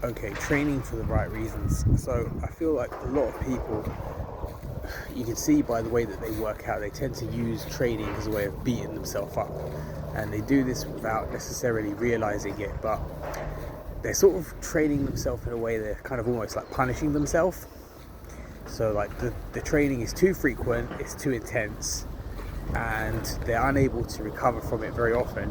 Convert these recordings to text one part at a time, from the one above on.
Okay, training for the right reasons. So I feel like a lot of people, you can see by the way that they work out, they tend to use training as a way of beating themselves up. And they do this without necessarily realizing it, but they're sort of training themselves in a way they're kind of almost like punishing themselves. So like the training is too frequent, it's too intense, and they're unable to recover from it very often.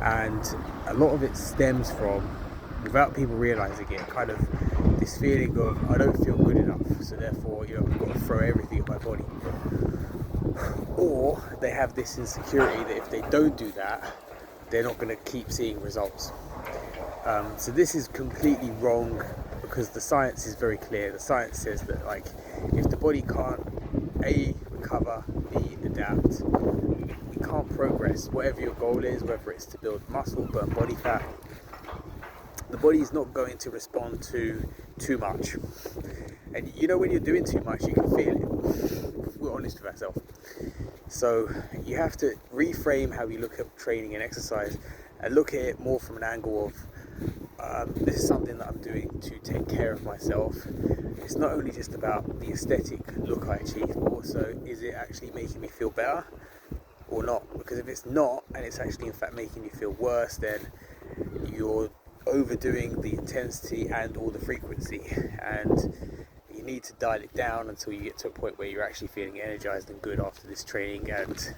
And a lot of it stems from, without people realizing it, kind of this feeling of I don't feel good enough, so therefore I've got to throw everything at my body. Or they have this insecurity that if they don't do that, they're not going to keep seeing results. So this is completely wrong, because the science is very clear. The science says that like if the body can't A, recover, B, adapt, it can't progress. Whatever your goal is, whether it's to build muscle, burn body fat, the body is not going to respond to too much. And when you're doing too much, you can feel it. We're honest with ourselves. So you have to reframe how you look at training and exercise, and look at it more from an angle of this is something that I'm doing to take care of myself. It's not only just about the aesthetic look I achieve, but also is it actually making me feel better or not? Because if it's not, and it's actually in fact making you feel worse, then you're overdoing the intensity and or the frequency, and you need to dial it down until you get to a point where you're actually feeling energized and good after this training, and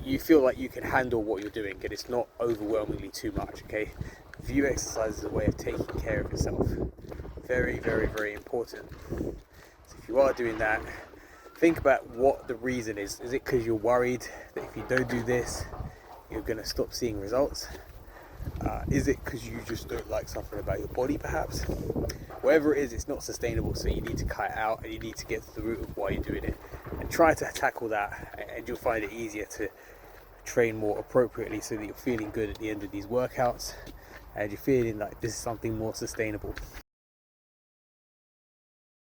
you feel like you can handle what you're doing and it's not overwhelmingly too much. Okay, view exercise as a way of taking care of yourself. Very, very, very important. So if you are doing that, think about what the reason is. Is it because you're worried that if you don't do this, you're going to stop seeing results? Is it because you just don't like something about your body, perhaps? Whatever it is, it's not sustainable, so you need to cut it out, and you need to get to the root of why you're doing it and try to tackle that, and you'll find it easier to train more appropriately, so that you're feeling good at the end of these workouts and you're feeling like this is something more sustainable.